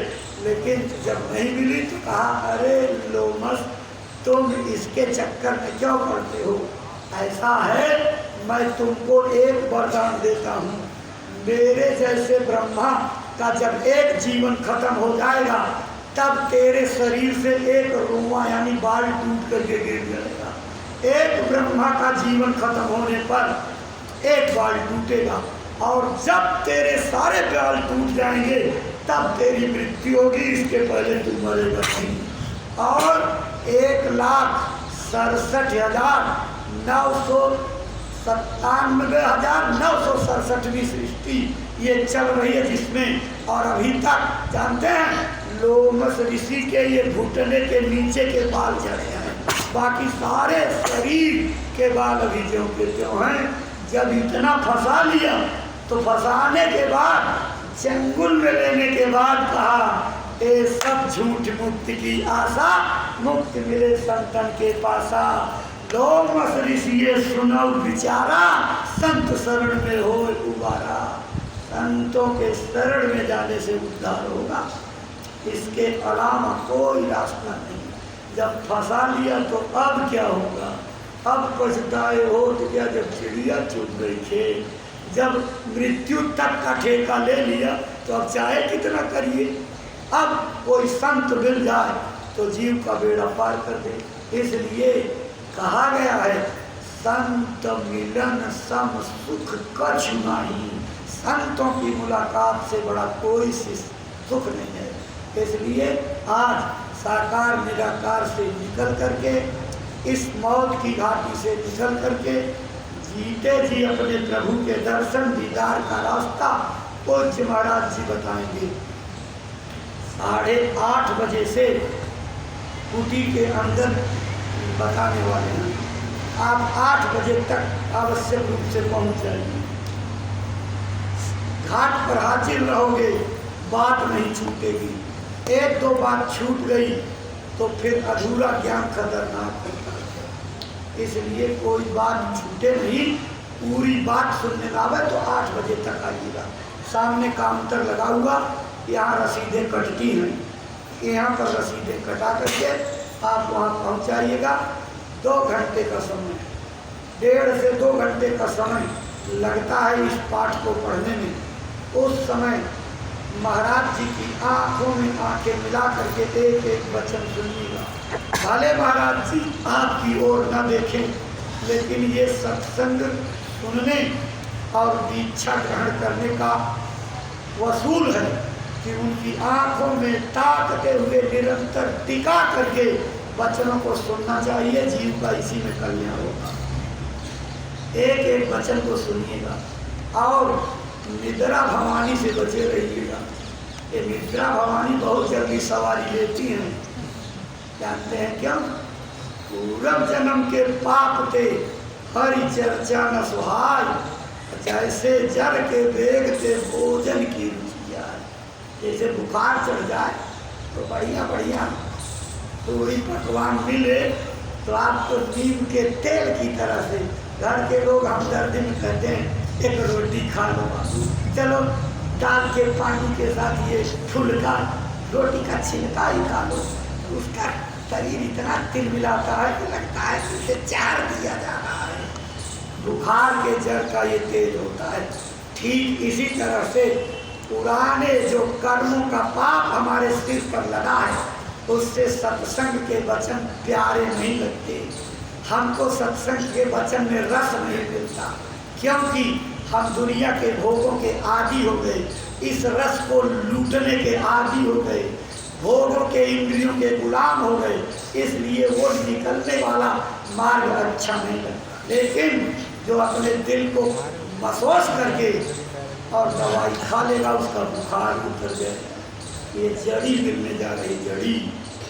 लेकिन जब नहीं मिली तो कहा, अरे लोमस तुम इसके चक्कर में क्यों पड़ते हो? ऐसा है, मैं तुमको एक वरदान देता हूँ, मेरे जैसे ब्रह्मा का जब एक जीवन खत्म हो जाएगा तब तेरे शरीर से एक रोआ यानी बाल टूट करके गिर जाएगा। एक ब्रह्मा का जीवन खत्म होने पर एक बाल टूटेगा और जब तेरे सारे बाल टूट जाएंगे तब तेरी मृत्यु होगी, इसके पहले तू मरेगा नहीं। और 1,67,997,967वीं सृष्टि ये चल रही है जिसमें, और अभी तक जानते हैं लोमस ऋषि के ये घुटने के नीचे के बाल झड़े हैं, बाकी सारे शरीर के बाल अभी ज्यों के त्यों हैं। जब इतना फंसा लिया तो फंसाने के बाद चंगुल में लेने के बाद कहा, ये सब झूठ मुक्ति की आशा, मुक्त मिले संतन के पासा। लोमस ऋषि ये सुनो विचारा, संत शरण में हो उबारा। संतों के शरण में जाने से उद्धार होगा, इसके अलावा कोई रास्ता नहीं। जब फंसा लिया तो अब क्या होगा? अब पछताए हो तो क्या, जब चिड़िया चुग गई खेल, जब मृत्यु तक का ठेका ले लिया तो अब चाहे कितना करिए। अब कोई संत मिल जाए तो जीव का बेड़ा पार कर दे। इसलिए कहा गया है, संत मिलन सम सुख कछु नहीं। संतों की मुलाकात से बड़ा कोई सुख नहीं है। इसलिए आज साकार निराकार से निकल करके, इस मौत की घाटी से निकल करके जीते जी अपने प्रभु के दर्शन दीदार का रास्ता पूज्य महाराज जी बताएंगे। 8:30 बजे से कुटी के अंदर बताने वाले हैं। आप 8 बजे तक आवश्यक रूप से पहुंच जाएंगे। घाट पर हाजिर रहोगे, बात नहीं छूटेगी। एक दो बात छूट गई तो फिर अधूरा ज्ञान खतरनाक होता है। इसलिए कोई बात छूटे नहीं, पूरी बात सुनने लावे तो 8 बजे तक आइएगा। सामने काउंटर लगा हुआ, यहाँ रसीदें कटती हैं, यहाँ पर रसीदें कटा करके आप वहाँ पहुँचाइएगा। 2 घंटे का समय, 1.5 से 2 घंटे का समय लगता है इस पाठ को पढ़ने में। उस समय महाराज जी की आंखों में आंखें मिला करके एक एक वचन सुनिएगा। भले महाराज जी आपकी ओर न देखें, लेकिन ये सत्संग सुनने और दीक्षा ग्रहण करने का वसूल है कि उनकी आंखों में ताकते हुए निरंतर टिका करके वचनों को सुनना चाहिए। जीव का इसी में कल्याण होगा। एक एक वचन को सुनिएगा और निद्रा भवानी से बचे रहिएगा। ये निद्रा भवानी बहुत जल्दी सवारी लेती हैं। जानते हैं क्यों? पूर्व जन्म के पाप थे हरि चर्चा न सुहाय, जैसे जर के वेग से भोजन की रुचि आए। जैसे बुखार चढ़ जाए तो बढ़िया बढ़िया पूरी पकवान मिले तो आपको नीम के तेल की तरह से, घर के लोग हमदर्दी में कहते हैं एक रोटी खा लो, चलो दाल के पानी के साथ ये फुल्का रोटी का छिलका ही खा लो। उसका शरीर इतना तिल मिलाता है कि लगता है कि इसे चार दिया जा रहा है। बुखार के जड़ का ये तेज होता है। ठीक इसी तरह से पुराने जो कर्मों का पाप हमारे सिर पर लगा है, उससे सत्संग के वचन प्यारे नहीं लगते। हमको सत्संग के वचन में रस नहीं मिलता, क्योंकि हम दुनिया के भोगों के आदी हो गए, इस रस को लूटने के आदी हो गए, भोगों के इंद्रियों के गुलाम हो गए। इसलिए वो निकलने वाला मार्ग अच्छा नहीं लगता। लेकिन जो अपने दिल को महसूस करके और दवाई खा लेगा, उसका बुखार उतर जाएगा। ये जड़ी मिलने जा रही, जड़ी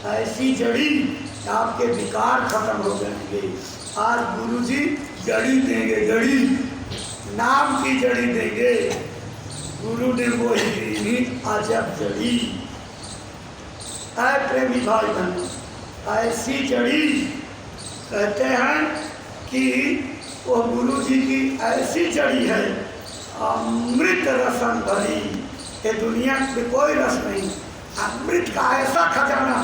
ऐसी जड़ी आपके विकार खत्म हो जाएंगे। आज गुरुजी जड़ी देंगे, जड़ी नाम की जड़ी देंगे। गुरु ने वो ही अजब जड़ी। ऐ प्रेमी भाई बहनों, ऐसी जड़ी कहते हैं कि वो गुरु जी की ऐसी जड़ी है, अमृत रसन भरी। ये दुनिया में कोई रस नहीं, अमृत का ऐसा खजाना।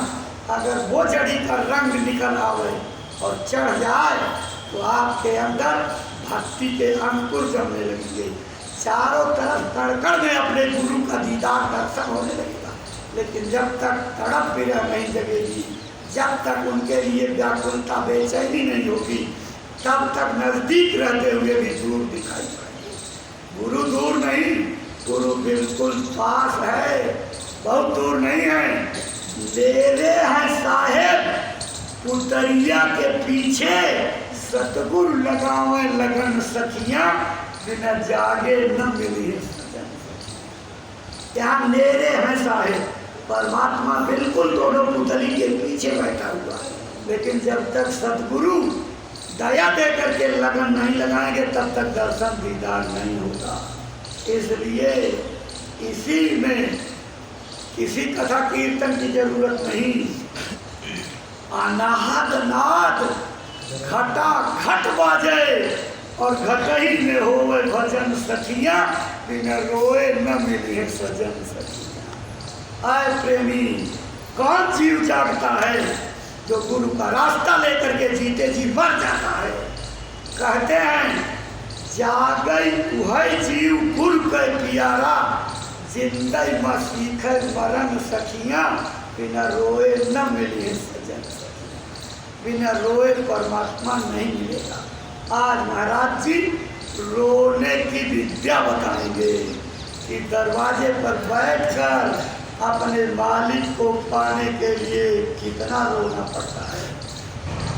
अगर वो जड़ी का रंग निकल आवे और चढ़ जाए तो आपके अंदर भक्ति के अंकुर जमने लगेंगे। चारों तरफ कड़कड़ में अपने गुरु का दीदार दर्शन होने लगेगा। लेकिन जब तक तड़प विरह नहीं जगेगी, जब तक उनके लिए व्याकुलता बेचैनी नहीं होगी, तब तक नजदीक रहते हुए भी दूर दिखाई पड़ेंगे। गुरु दूर नहीं, गुरु बिल्कुल पास है, बहुत दूर नहीं है। मेरे हैं साहेब उतरिया के पीछे, सतगुरु लगावे लगन सखियां, बिना जागे न मिली है सजन। यहाँ मेरे हैं साहेब, परमात्मा बिल्कुल दोनों पुतली के पीछे बैठा हुआ है। लेकिन जब तक सतगुरु दया दे करके लगन नहीं लगाएंगे, तब तक दर्शन दीदार नहीं होगा। इसलिए इसी में किसी कथा कीर्तन की जरूरत नहीं। अनाहत नाद घटा घट बाजे और घटही में होवे भजन सखियां, बिना रोए न मिली है सजन सखियां। आए प्रेमी, कौन जीव जागता है? जो गुरु का रास्ता लेकर के जीते जी मर जाता है। कहते हैं जागई उहै जीव गुरु के प्यारा, जिंदई में सीखे मरन सखियां, बिना रोए न मिली है सजन सखियां। बिना रोए परमात्मा नहीं मिलेगा। आज महाराज जी रोने की विद्या बताएंगे कि दरवाजे पर बैठकर अपने मालिक को पाने के लिए कितना रोना पड़ता है।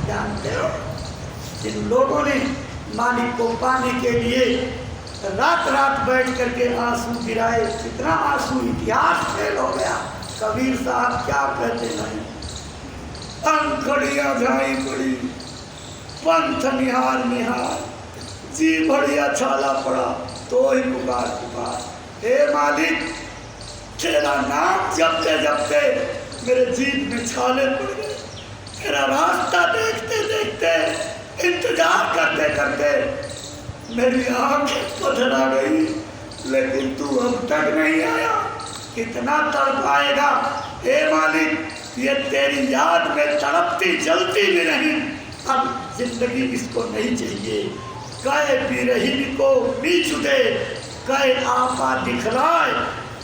जानते हो, जिन लोगों ने मालिक को पाने के लिए रात रात बैठ करके आंसू गिराए, कितना आंसू, इतिहास फेल हो गया। कबीर साहब क्या कहते नहीं, अंखड़िया झाई पड़ी पंथ निहार निहार, जी बढ़िया छाला पड़ा तो ही पुकार पुकार। हे मालिक, तेरा नाम जपते जपते मेरे जीभ में छाले पड़ गए। तेरा रास्ता देखते देखते, इंतजार करते करते मेरी आंखें पथरा गई, लेकिन तू अब तक नहीं आया। कितना तड़पाएगा? हे मालिक, ये तेरी याद में तड़पती जलती भी नहीं, अब जिंदगी इसको नहीं चाहिए। कहे बिरहीन को बीच दे, कहे आपा दिखलाए,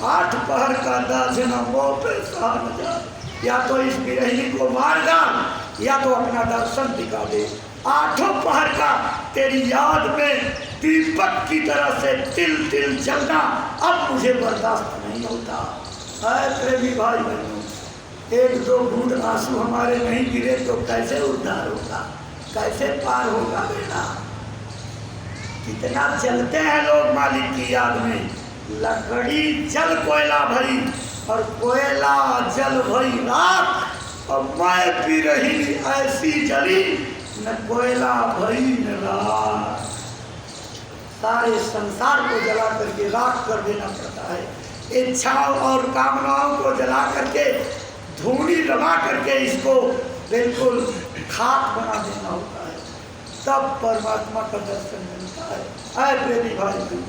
8 पहर का दाजना मोह पे सहा न जाए। या तो इस बिरहीन को मार डाल या तो अपना दर्शन दिखा दे। 8 पहर का तेरी याद में दीपक की तरह से तिल तिल जलना अब मुझे बर्दाश्त नहीं होता। है प्रेमी भाई बहनों, 1-2 बूंद आंसू हमारे नहीं गिरे तो कैसे उद्धार होगा, कैसे पार होगा बेटा। कितना जलते हैं लोग मालिक की याद में। लकड़ी जल कोयला भई और कोयला जल भई राख, और मैं बिरहीन ऐसी जली न कोयला भई न राख। सारे संसार को जला करके राख कर देना पड़ता है। इच्छाओं और कामनाओं को जला करके धूनी लगा करके इसको बिल्कुल खाक बना देना होता है, तब परमात्मा का दर्शन मिलता है। ऐ प्रेमी भाई,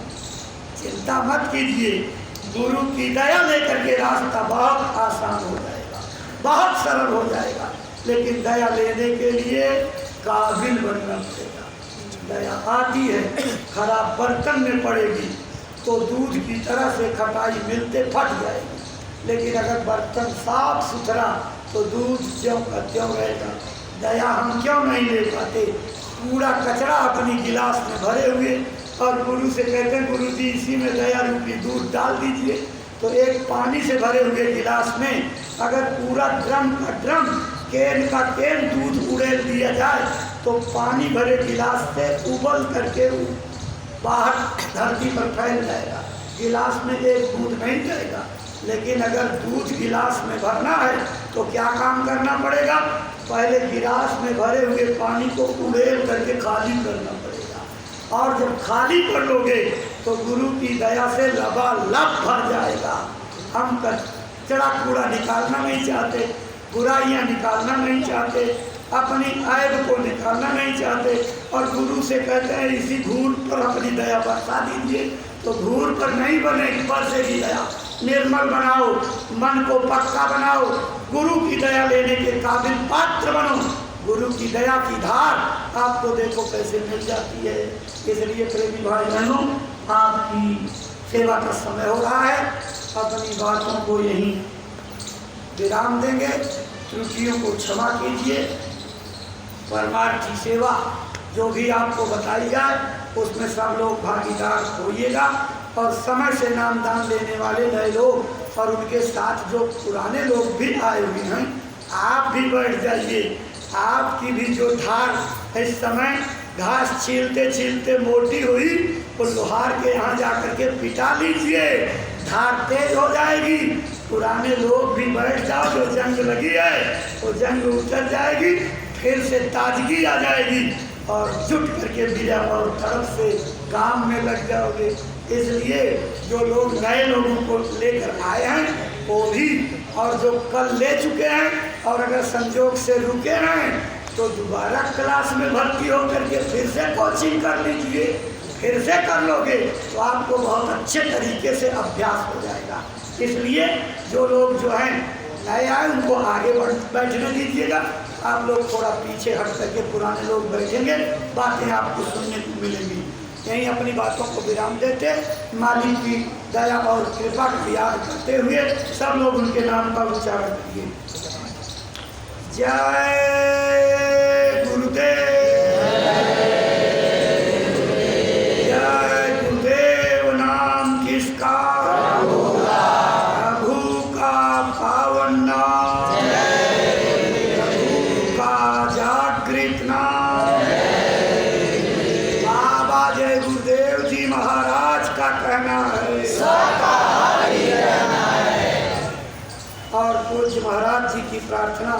चिंता मत कीजिए, गुरु की दया लेकर के रास्ता बहुत आसान हो जाएगा, बहुत सरल हो जाएगा। लेकिन दया लेने के लिए काबिल बनना पड़ेगा। दया आती है, खराब बर्तन में पड़ेगी तो दूध की तरह से खटाई मिलते फट जाएगी, लेकिन अगर बर्तन साफ सुथरा तो दूध ज्यों का त्यों रहेगा। दया हम क्यों नहीं ले पाते? कूड़ा कचरा अपनी गिलास में भरे हुए और गुरु से कहते हैं गुरु जी इसी में दया रूपी दूध डाल दीजिए। तो एक पानी से भरे हुए गिलास में अगर पूरा ड्रम का ड्रम, केन का केन दूध उड़ेल दिया जाए तो पानी भरे गिलास से उबल करके बाहर धरती पर फैल जाएगा, गिलास में एक बूंद नहीं जाएगा। लेकिन अगर दूध गिलास में भरना है तो क्या काम करना पड़ेगा? पहले गिलास में भरे हुए पानी को उड़ेल करके खाली करना पड़ेगा, और जब खाली कर लोगे तो गुरु की दया से लबालब भर जाएगा। हम कचरा कूड़ा निकालना नहीं चाहते, बुराइयां निकालना नहीं चाहते, अपनी ऐब को निकालना नहीं चाहते, और गुरु से कहते हैं इसी धूल पर अपनी दया बरसा दीजिए। तो धूल पर नहीं बनेगी, बरसेगी दया। निर्मल बनाओ, मन को पक्का बनाओ, गुरु की दया लेने के काबिल पात्र बनो। गुरु की दया की धार आपको देखो कैसे मिल जाती है। इसलिए प्रेमी भाई बहनों, आपकी सेवा का समय हो रहा है, अपनी बातों को यहीं विराम देंगे। त्रुटियों को क्षमा कीजिए। परमार्थी सेवा जो भी आपको बताई जाए उसमें सब लोग भागीदार होइएगा, और समय से नाम दान देने वाले नए लोग और उनके साथ जो पुराने लोग भी आए हुए हैं, आप भी बैठ जाइए। आपकी भी जो धार इस समय घास छीलते छीलते मोटी हुई, तो लोहार के यहाँ जाकर के पिटा लीजिए, धार तेज हो जाएगी। पुराने लोग भी बैठ जाओ, जो जंग लगी है वो जंग उतर जाएगी, फिर से ताजगी आ जाएगी, और जुट करके बिया और तड़प से काम में लग जाओगे। इसलिए जो लोग नए लोगों को लेकर आए हैं वो भी, और जो कल ले चुके हैं और अगर संजोग से रुके हैं तो दोबारा क्लास में भर्ती होकर के फिर से कोचिंग कर लीजिए। फिर से कर लोगे तो आपको बहुत अच्छे तरीके से अभ्यास हो जाएगा। इसलिए जो लोग जो हैं नए आए उनको आगे बैठने दीजिएगा। आप लोग थोड़ा पीछे हट करके पुराने लोग बैठेंगे, बातें आपको सुनने को मिलेंगी। यहीं अपनी बातों को विराम देते मालिक की दया और कृपा को याद करते हुए सब लोग उनके नाम का उच्चारण करिए। जय गुरुदेव, जय गुरुदेव। नाम किसका? प्रभु का पावन नाम, प्रभु का जागृत नाम। बाबा जय गुरुदेव जी महाराज का कहना है शाकाहारी रहना है। और पूज्य महाराज जी की प्रार्थना,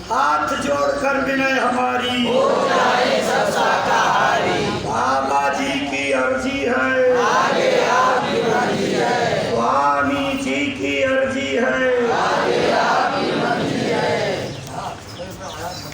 हाथ जोड़कर विनय हमारी हो जाए सब शाकाहारी। बाबा जी की अर्जी है, आगे आपकी मर्जी है। स्वामी जी की अर्जी है,